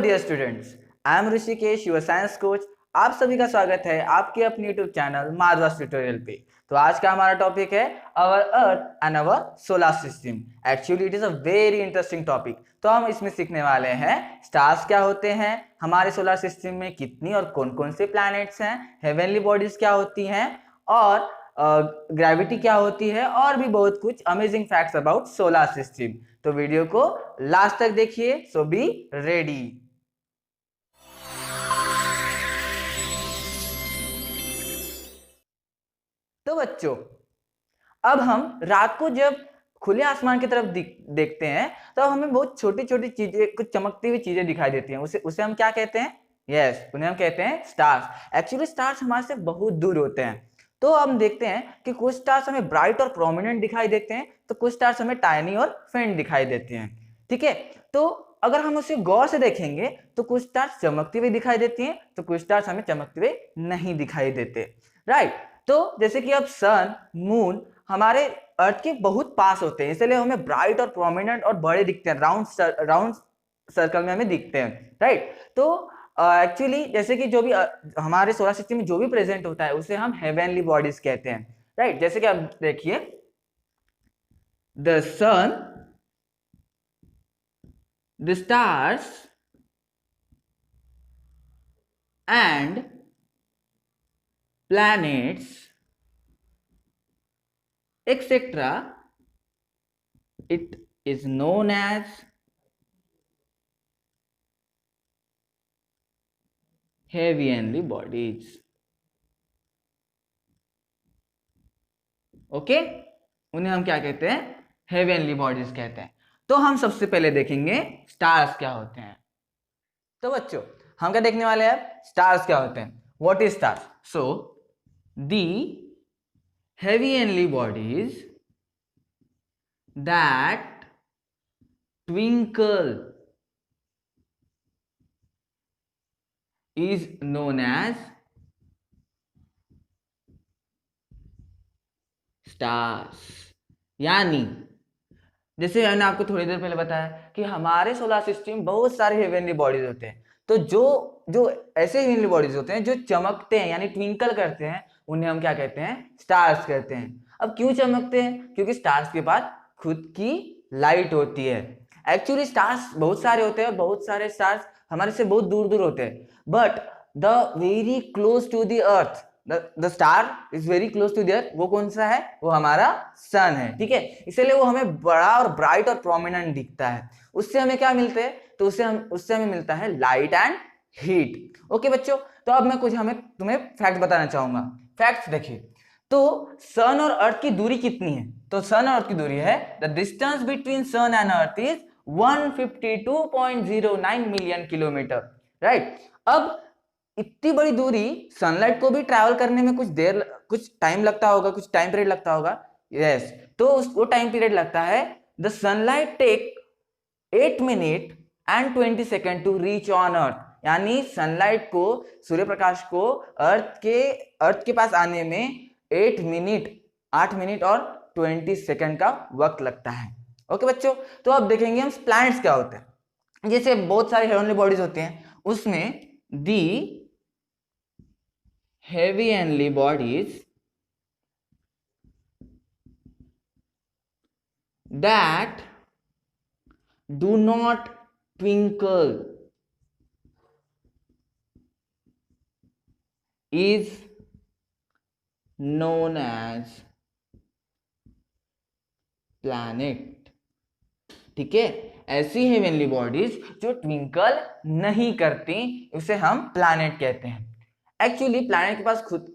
Dear students, I am Rishikesh, your science coach. आप सभी का स्वागत है आपके अपने यूट्यूब चैनल माधवास ट्यूटोरियल पे। तो आज का हमारा टॉपिक है our earth and our solar system. Actually it is a very interesting topic. तो हम इसमें सीखने वाले हैं स्टार्स क्या होते हैं, हमारे सोलर सिस्टम में कितनी और कौन कौन से प्लैनेट्स हैं, हेवनली बॉडीज क्या होती हैं, और ग्रेविटी क्या होती है, और भी बहुत कुछ amazing facts about solar system. तो वीडियो को लास्ट तक देखिए, सो बी रेडी। तो बच्चों, अब हम रात को जब खुले आसमान की तरफ देखते हैं तो हमें बहुत छोटी छोटी चीजें, कुछ चमकती हुई चीजें दिखाई देती हैं। उसे उसे हम क्या कहते हैं? यस, उन्हें हम कहते हैं स्टार्स। एक्चुअली स्टार्स हमारे से बहुत दूर होते हैं। तो हम देखते हैं कि कुछ स्टार्स हमें ब्राइट और प्रोमिनेंट दिखाई देते हैं, तो कुछ स्टार्स हमें टाइनी और फेंट दिखाई देते हैं। ठीक है, तो अगर हम उसे गौर से देखेंगे तो कुछ स्टार्स चमकती हुई दिखाई देती हैं, तो कुछ स्टार्स हमें चमकते हुए नहीं दिखाई देते। राइट। तो जैसे कि अब सन, मून हमारे अर्थ के बहुत पास होते हैं, इसलिए हमें ब्राइट और प्रोमिनेंट और बड़े दिखते हैं, राउंड सर्कल में हमें दिखते हैं। राइट। तो एक्चुअली जैसे कि जो भी हमारे सोलर सिस्टम में जो भी प्रेजेंट होता है उसे हम हेवनली बॉडीज कहते हैं। राइट। जैसे कि आप देखिए, the sun, the stars and planets etc, it is known as heavenly bodies. Okay, उन्हें हम क्या कहते हैं? हेवनली बॉडीज कहते हैं। तो हम सबसे पहले देखेंगे स्टार्स क्या होते हैं। तो बच्चों, हम क्या देखने वाले हैं? स्टार्स क्या होते हैं। What is stars? So the heavenly bodies that twinkle is known as stars। यानी जैसे मैंने आपको थोड़ी देर पहले बताया कि हमारे सोलर सिस्टम में बहुत सारे हेवनली बॉडीज होते हैं। तो जो जो ऐसे हेवनली बॉडीज होते हैं जो चमकते हैं यानी ट्विंकल करते हैं, उन्हें हम क्या कहते हैं? स्टार्स कहते हैं। अब क्यों चमकते हैं? क्योंकि स्टार्स के पास खुद की लाइट होती है। एक्चुअली स्टार्स बहुत सारे होते हैं और बहुत सारे स्टार्स हमारे से बहुत दूर दूर होते हैं, but the very close to the earth, the star is very close to the earth, वो कौन सा है? वो हमारा सन है। ठीक है, इसलिए वो हमें बड़ा और ब्राइट और प्रोमिनेंट दिखता है। उससे हमें क्या मिलते हैं? तो उससे हमें मिलता है लाइट एंड हीट। ओके बच्चों, तो अब मैं कुछ तुम्हें फैक्ट बताना चाहूंगा। फैक्ट्स देखिए, तो सन और अर्थ की दूरी कितनी है? तो सन और अर्थ की दूरी है, the distance between sun and earth is 152.09 million kilometre. Right. अब इतनी बड़ी दूरी सनलाइट को भी ट्रैवल करने में कुछ टाइम लगता होगा, कुछ टाइम पीरियड लगता होगा। यस, तो वो टाइम पीरियड लगता है। The sunlight take 8 minute and 20 second to reach on earth. यानी सनलाइट को, सूर्य प्रकाश को अर्थ के पास आने में 8 मिनट और 20 सेकेंड का वक्त लगता है। ओके बच्चों, तो अब देखेंगे हम प्लैनेट्स क्या होते हैं। जैसे बहुत सारे हेवनली बॉडीज होते हैं, उसमें दी heavenly bodies that do not twinkle is known as planet। ठीक है, ऐसी हेवनली बॉडीज जो ट्विंकल नहीं करती उसे हम प्लैनेट कहते हैं। एक्चुअली प्लैनेट के पास खुद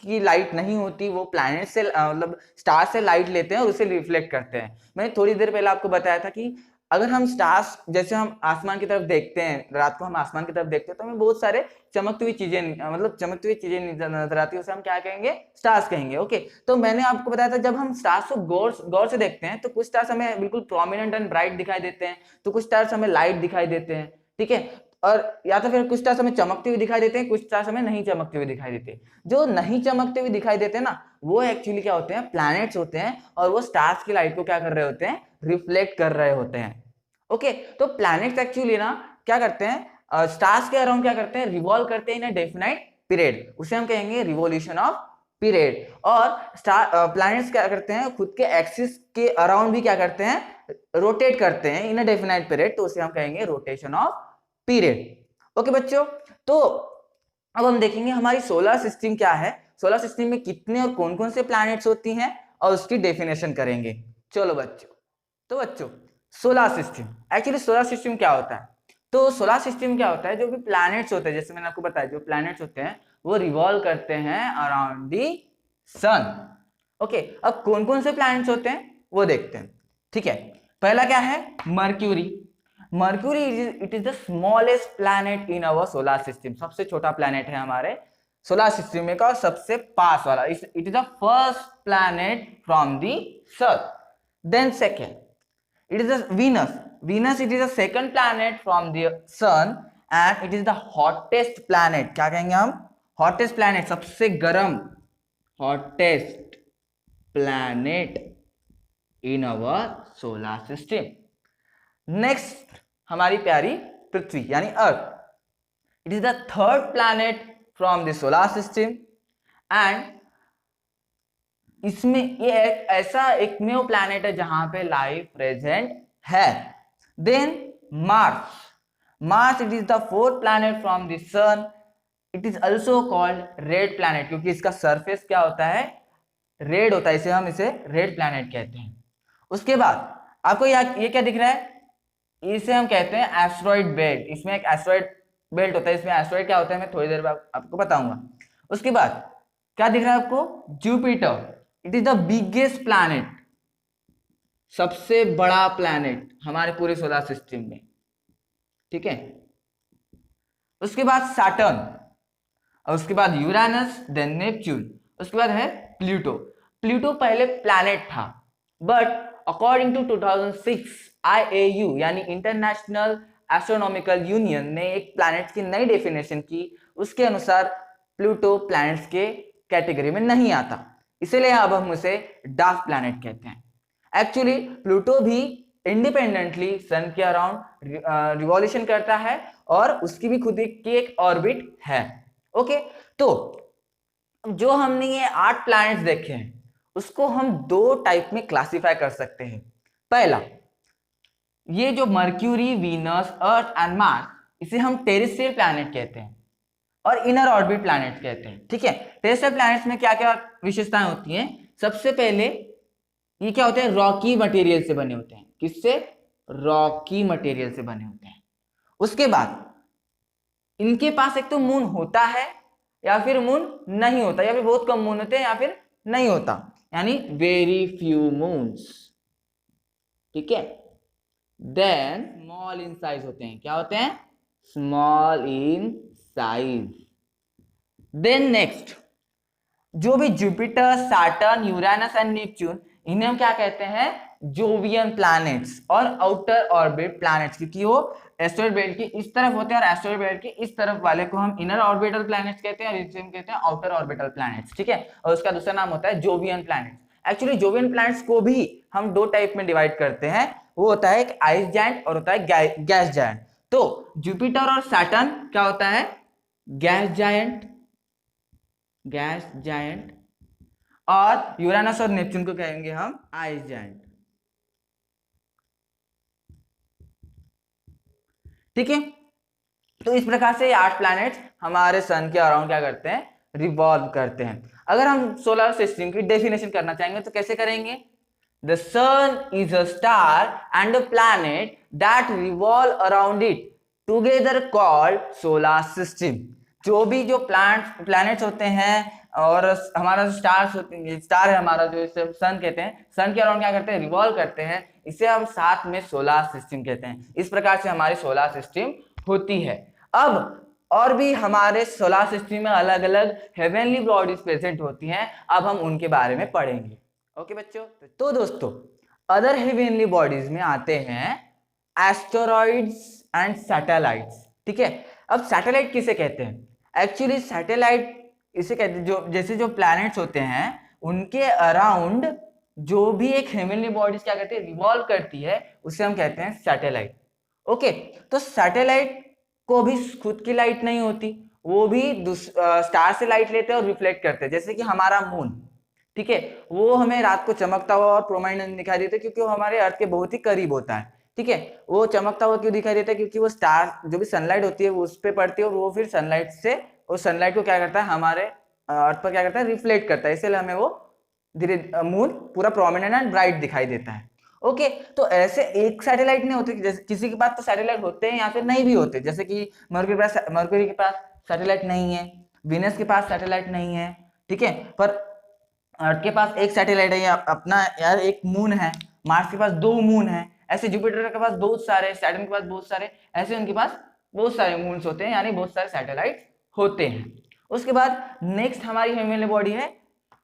की लाइट नहीं होती, वो प्लैनेट से मतलब स्टार से लाइट लेते हैं और उसे रिफ्लेक्ट करते हैं। मैंने थोड़ी देर पहले आपको बताया था कि अगर हम स्टार्स, जैसे हम आसमान की तरफ देखते हैं, रात को हम आसमान की तरफ देखते हैं तो हमें बहुत सारे चमकती हुई चीजें नजर आती है, उसे हम क्या कहेंगे? स्टार्स कहेंगे। ओके, तो मैंने आपको बताया था जब हम स्टार्स को गौर से देखते हैं तो कुछ स्टार्स हमें बिल्कुल प्रोमिनेंट एंड ब्राइट दिखाई देते हैं, तो कुछ स्टार्स हमें लाइट दिखाई देते हैं। ठीक है, और या तो फिर कुछ स्टार्स हमें चमकते हुए दिखाई देते हैं, कुछ स्टार्स हमें नहीं चमकते हुए दिखाई देते। जो नहीं चमकते हुए दिखाई देते हैं ना, वो एक्चुअली क्या होते हैं? प्लैनेट्स होते हैं, और वो स्टार्स की लाइट को क्या कर रहे होते हैं? रिफ्लेक्ट कर रहे होते हैं। ओके, तो प्लैनेट्स एक्चुअली ना क्या करते हैं, स्टार्स के अराउंड क्या करते हैं, रिवॉल्व करते हैं इन अ डेफिनाइट पीरियड, उसे हम कहेंगे रिवोल्यूशन ऑफ पीरियड। और स्टार प्लैनेट्स क्या करते हैं, खुद के एक्सिस के अराउंड भी क्या करते हैं, रोटेट करते हैं इन अ डेफिनाइट पीरियड, तो उसे हम कहेंगे रोटेशन ऑफ पीरियड। ओके बच्चों, तो अब हम देखेंगे हमारी सोलर सिस्टम क्या है, सोलर सिस्टम में कितने और कौन कौन से प्लैनेट्स होती हैं और उसकी डेफिनेशन करेंगे। चलो बच्चों, तो बच्चों solar system, actually solar system क्या होता है, तो सोलर सिस्टम क्या होता है, जो भी प्लैनेट्स होते हैं, जैसे मैंने आपको बताया जो प्लैनेट्स होते हैं वो रिवॉल्व करते हैं अराउंड दी सन। ओके, अब कौन कौन से प्लैनेट्स होते हैं वो देखते हैं। ठीक है, पहला क्या है, mercury. Mercury it is the smallest planet in our solar system, सबसे छोटा प्लैनेट है हमारे सोलर सिस्टम में का, और सबसे पास वाला, it is the first planet from the sun. Then second it is the Venus. Venus it is the second planet from the sun and it is the hottest planet. क्या कहेंगे हम, hottest planet, सबसे गर्म, hottest planet in our solar system. Next हमारी प्यारी पृथ्वी यानी अर्थ, it is the third planet from the solar system and इसमें ये एक ऐसा एकमेव प्लैनेट है जहां पे लाइफ प्रेजेंट है। Then Mars, Mars it is the fourth planet from the sun, it is also called red planet, क्योंकि इसका सरफेस क्या होता है, रेड होता है, इसे हम इसे रेड प्लैनेट कहते हैं। उसके बाद आपको ये क्या दिख रहा है, इसे हम कहते हैं एस्ट्रॉइड बेल्ट, इसमें एक एस्ट्रॉइड बेल्ट होता है, इसमें एस्ट्रॉइड क्या होता है मैं थोड़ी देर बाद आपको बताऊंगा। उसके बाद क्या दिख रहा है आपको, Jupiter, it is the biggest planet, सबसे बड़ा प्लैनेट हमारे पूरे सोलर सिस्टम में। ठीक है, उसके बाद सैटर्न, और उसके बाद यूरेनस, देन नेपच्यून, उसके बाद है प्लूटो। प्लूटो पहले प्लैनेट था, बट अकॉर्डिंग टू 2006 IAU यानी इंटरनेशनल एस्ट्रोनॉमिकल यूनियन ने एक प्लैनेट की नई डेफिनेशन की, उसके अनुसार प्लूटो प्लैनेट्स के कैटेगरी में नहीं आता, इसीलिए अब हम उसे डार्क प्लैनेट कहते हैं। एक्चुअली प्लूटो भी इंडिपेंडेंटली सन के अराउंड रिवॉल्यूशन करता है और उसकी भी खुद की एक ऑर्बिट है। ओके, तो जो हमने ये 8 प्लैनेट्स देखे हैं उसको हम 2 टाइप में क्लासिफाई कर सकते हैं। पहला, ये जो mercury, Venus, earth and Mars, इसे हम टेरेस्ट्रियल प्लैनेट कहते हैं और इनर ऑर्बिट प्लैनेट कहते हैं। ठीक है, टेरेस्ट्रियल प्लैनेट्स में क्या क्या विशेषताएं होती हैं, सबसे पहले ये क्या होते हैं, रॉकी मटेरियल से बने होते हैं, किससे, रॉकी मटेरियल से बने होते हैं। उसके बाद इनके पास एक तो मून होता है या फिर मून नहीं होता, या फिर बहुत कम मून होते हैं या फिर नहीं होता, यानी वेरी फ्यू मून्स। ठीक है, देन स्मॉल इन साइज होते हैं, क्या होते हैं, small in size. Then next, जो भी Jupiter, Saturn, Uranus and Neptune, इन्हें हम क्या कहते हैं, जोवियन प्लैनेट्स और आउटर ऑर्बिट प्लैनेट्स, क्योंकि वो एस्टेरॉयड बेल्ट की इस तरफ होते हैं और एस्टेरॉयड बेल्ट के इस तरफ वाले को हम इनर ऑर्बिटल प्लैनेट्स कहते हैं और इसे हम कहते हैं आउटर ऑर्बिटल प्लैनेट्स। ठीक है, और उसका दूसरा नाम होता है Jovian planets. Actually Jovian planets को भी हम 2 टाइप में डिवाइड करते हैं, वो होता है एक आइस जायंट और होता है गैस जायंट। तो जुपिटर और सैटर्न क्या होता है, गैस जायंट, गैस जायंट, और यूरेनस और नेपच्यून को कहेंगे हम आइस जायंट। ठीक है, तो इस प्रकार से 8 प्लैनेट्स हमारे सन के अराउंड क्या करते हैं, रिवॉल्व करते हैं। अगर हम सोलर सिस्टम की डेफिनेशन करना चाहेंगे तो कैसे करेंगे, the sun is a star and a planet that revolve around it together called solar system. जो भी जो प्लैनेट्स होते हैं और हमारा जो स्टार्स होते हैं, स्टार है हमारा जो सन कहते हैं, सन के अराउंड क्या करते हैं, रिवॉल्व करते हैं, इसे हम साथ में सोलर सिस्टम कहते हैं। इस प्रकार से हमारी सोलर सिस्टम होती है। अब और भी हमारे सोलर सिस्टम में अलग अलग हेवनली बॉडीज प्रेजेंट होती हैं, अब हम उनके बारे में पढ़ेंगे। ओके बच्चों, तो दोस्तों अदर हेवनली बॉडीज में आते हैं एस्टेरॉइड्स एंड सैटेलाइट्स। ठीक है, अब सैटेलाइट किसे कहते हैं, एक्चुअली सैटेलाइट इसे कहते हैं जो जैसे जो प्लैनेट्स होते हैं उनके अराउंड जो भी एक हेवनली बॉडीज क्या करती है, रिवॉल्व करती है, उसे हम कहते हैं सैटेलाइट। ओके, तो सैटेलाइट को भी खुद की लाइट नहीं होती, वो भी स्टार से लाइट लेते हैं और रिफ्लेक्ट करते हैं। जैसे कि हमारा मून, ठीक है, वो हमें रात को चमकता हुआ और प्रोमाइनेंट दिखाई देता है क्योंकि वो हमारे अर्थ के बहुत ही करीब होता है। ठीक है, वो चमकता हुआ क्यों दिखाई देता है? क्योंकि वो स्टार जो भी सनलाइट होती है वो उस पर पड़ती है और वो फिर सनलाइट से, वो सनलाइट को क्या करता है, हमारे अर्थ पर क्या करता है, रिफ्लेक्ट करता है, इसलिए हमें वो धीरे मून पूरा प्रोमिनेंट एंड ब्राइट दिखाई देता है। ओके, तो ऐसे एक सैटेलाइट नहीं होते, जैसे किसी के पास तो सैटेलाइट होते हैं या फिर नहीं भी होते, जैसे कि मरकरी के पास सैटेलाइट नहीं है, वीनस के पास सैटेलाइट नहीं है, ठीक है, पर अर्थ के पास एक सैटेलाइट है, अपना यार एक मून है, मार्स के पास 2 मून है, ऐसे जुपिटर के पास बहुत सारे, सैटर्न के पास बहुत सारे, ऐसे उनके पास बहुत सारे मून्स होते हैं, यानी बहुत सारे सैटेलाइट होते हैं। उसके बाद नेक्स्ट हमारी हेवनली बॉडी है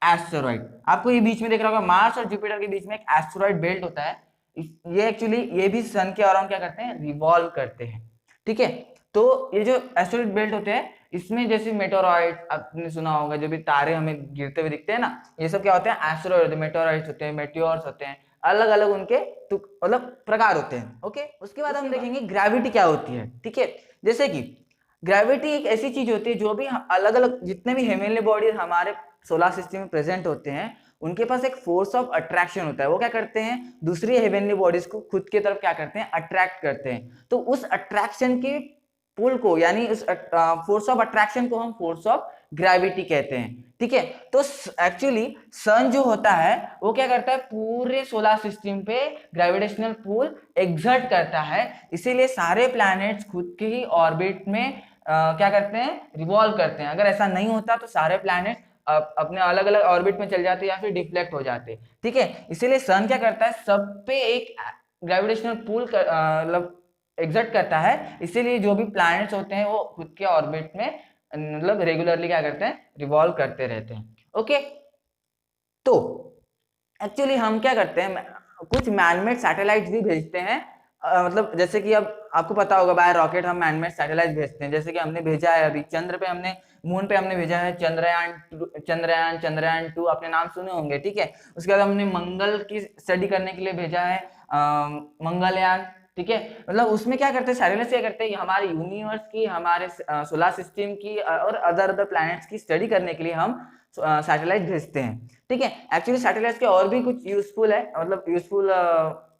एस्टेरॉइड। आपको ये बीच में देख रहा होगा, मार्स और जुपिटर के बीच में एक एस्टेरॉइड बेल्ट होता है। ये एक्चुअली ये भी सन के अराउंड क्या करते हैं, रिवॉल्व करते हैं। ठीक है, तो ये जो एस्टेरॉइड बेल्ट होते हैं, इसमें जैसे मेटेओराइट आपने सुना होगा, जो भी तारे हमें गिरते हुए दिखते हैं ना, ये सब क्या होते हैं, एस्टेरॉइड होते हैं, मेटेओराइट्स होते हैं, मेटियोर्स होते हैं, अलग अलग उनके मतलब प्रकार होते हैं। ओके, उसके बाद हम देखेंगे ग्रेविटी क्या होती है। ठीक है, जैसे कि ग्रेविटी एक ऐसी चीज होती है जो भी अलग अलग जितने भी हेवनली बॉडीज हमारे सोलर सिस्टम में प्रेजेंट होते हैं, उनके पास एक फोर्स ऑफ अट्रैक्शन होता है। वो क्या करते हैं, दूसरी हेवनली बॉडीज को खुद की तरफ क्या करते हैं, अट्रैक्ट करते हैं। तो उस अट्रैक्शन के पुल को, यानी उस फोर्स ऑफ अट्रैक्शन को हम फोर्स ऑफ ग्रेविटी कहते हैं। ठीक है, तो एक्चुअली सन जो होता है वो क्या करता है, पूरे सोलर सिस्टम पे ग्रेविटेशनल पुल एग्जर्ट करता है, इसीलिए सारे प्लैनेट्स खुद के ही ऑर्बिट में क्या करते हैं, रिवॉल्व करते हैं। अगर ऐसा नहीं होता तो सारे प्लैनेट अपने अलग अलग ऑर्बिट में चल जाते या फिर डिफ्लेक्ट हो जाते। ठीक है, इसीलिए सन क्या करता है, सब पे एक ग्रेविटेशनल पुल मतलब एग्जर्ट करता है, इसीलिए जो भी प्लैनेट्स होते हैं वो खुद के ऑर्बिट में मतलब रेगुलरली क्या करते हैं, रिवॉल्व करते रहते हैं। ओके, तो एक्चुअली हम क्या करते हैं, कुछ मैनमेड सैटेलाइट्स भी भेजते हैं। मतलब जैसे कि अब आपको पता होगा, बाय रॉकेट हम मैनमेड सैटेलाइट भेजते हैं। जैसे कि हमने भेजा है अभी चंद्र पे, हमने मून पे हमने भेजा है चंद्रयान 2, अपने नाम सुने होंगे। ठीक है, उसके बाद हमने मंगल की स्टडी करने के लिए भेजा है मंगलयान। ठीक है, मतलब उसमें क्या करते हैं, सैटेलाइट क्या करते हैं, हमारे यूनिवर्स की, हमारे सोलर सिस्टम की और अदर प्लैनेट्स की स्टडी करने के लिए हम सैटेलाइट भेजते हैं। ठीक है, एक्चुअली सैटेलाइट्स के और भी कुछ यूजफुल है, मतलब यूजफुल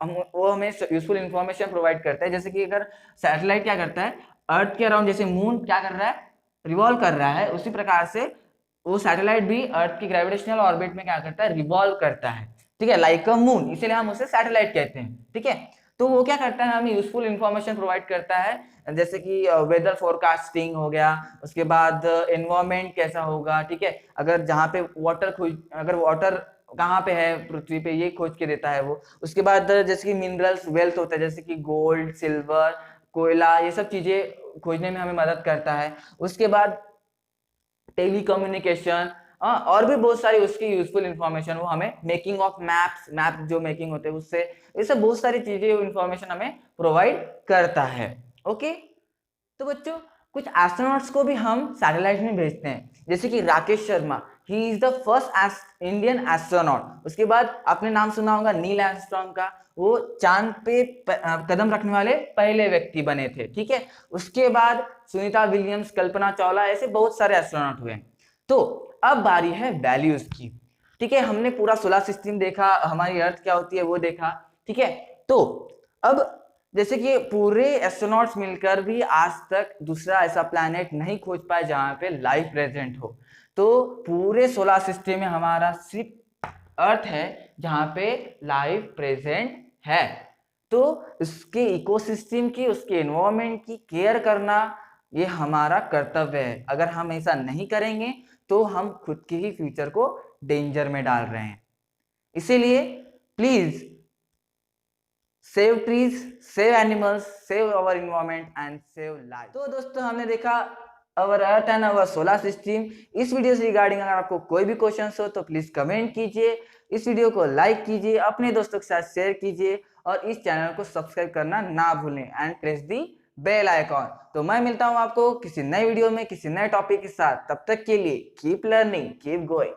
वो हमें यूजफुल इंफॉर्मेशन प्रोवाइड करता है। जैसे कि अगर सैटेलाइट क्या करता है, अर्थ के अराउंड जैसे मून क्या कर रहा है, रिवॉल्व कर रहा है, उसी प्रकार से वो सैटेलाइट भी अर्थ की ग्रेविटेशनल ऑर्बिट में क्या करता है, रिवॉल्व करता है। ठीक है, लाइक अ मून, इसीलिए हम उसे सैटेलाइट कहते हैं। ठीक है, तो वो क्या करता है, हमें यूजफुल इंफॉर्मेशन प्रोवाइड करता है, जैसे कि वेदर फोरकास्टिंग हो गया, उसके बाद एनवायरमेंट कैसा होगा। ठीक है, अगर जहाँ पे अगर वाटर कहाँ पे है पृथ्वी पे, ये खोज के देता है वो। उसके बाद जैसे कि मिनरल्स वेल्थ होता है, जैसे कि गोल्ड, सिल्वर, कोयला, ये सब चीजें खोजने में हमें मदद करता है। उसके बाद टेलीकम्युनिकेशन और भी बहुत सारी उसकी यूजफुल इंफॉर्मेशन, वो हमें मेकिंग ऑफ मैप जो मेकिंग होते हैं उससे, ये सब बहुत सारी चीजें इंफॉर्मेशन हमें प्रोवाइड करता है। ओके, तो बच्चों कुछ एस्ट्रोनॉट्स को भी हम सैटेलाइट में भेजते हैं, जैसे कि Rakesh Sharma, he is the first Indian astronaut. उसके बाद आपने नाम सुना होगा नील आर्मस्ट्रांग का, वो चांद पे कदम रखने वाले पहले व्यक्ति बने थे। ठीक है, उसके बाद सुनीता विलियम्स, कल्पना चावला, ऐसे बहुत सारे एस्ट्रोनॉट हुए। तो अब बारी है वैल्यूज की। ठीक है, हमने पूरा सोलर सिस्टम देखा, हमारी अर्थ क्या होती है वो देखा। ठीक है, तो अब जैसे कि पूरे एस्ट्रोनॉट्स मिलकर भी आज तक दूसरा ऐसा प्लैनेट नहीं खोज पाए जहां पे लाइफ प्रेजेंट हो। तो पूरे सोलर सिस्टम में हमारा सिर्फ अर्थ है जहां पे लाइफ प्रेजेंट है। तो उसके इकोसिस्टम की, उसके एनवायरनमेंट की केयर करना ये हमारा कर्तव्य है। अगर हम ऐसा नहीं करेंगे तो हम खुद के ही फ्यूचर को डेंजर में डाल रहे हैं। इसीलिए please save trees, save animals, save our environment and save life. तो दोस्तों हमने देखा our earth and our solar system. इस वीडियो से रिगार्डिंग अगर आपको कोई भी क्वेश्चन हो तो प्लीज कमेंट कीजिए, इस वीडियो को लाइक कीजिए, अपने दोस्तों के साथ शेयर कीजिए और इस चैनल को सब्सक्राइब करना ना भूलें and press the bell icon. तो मैं मिलता हूं आपको किसी नए वीडियो में किसी नए टॉपिक के साथ, तब तक के लिए कीप लर्निंग, कीप गोइंग।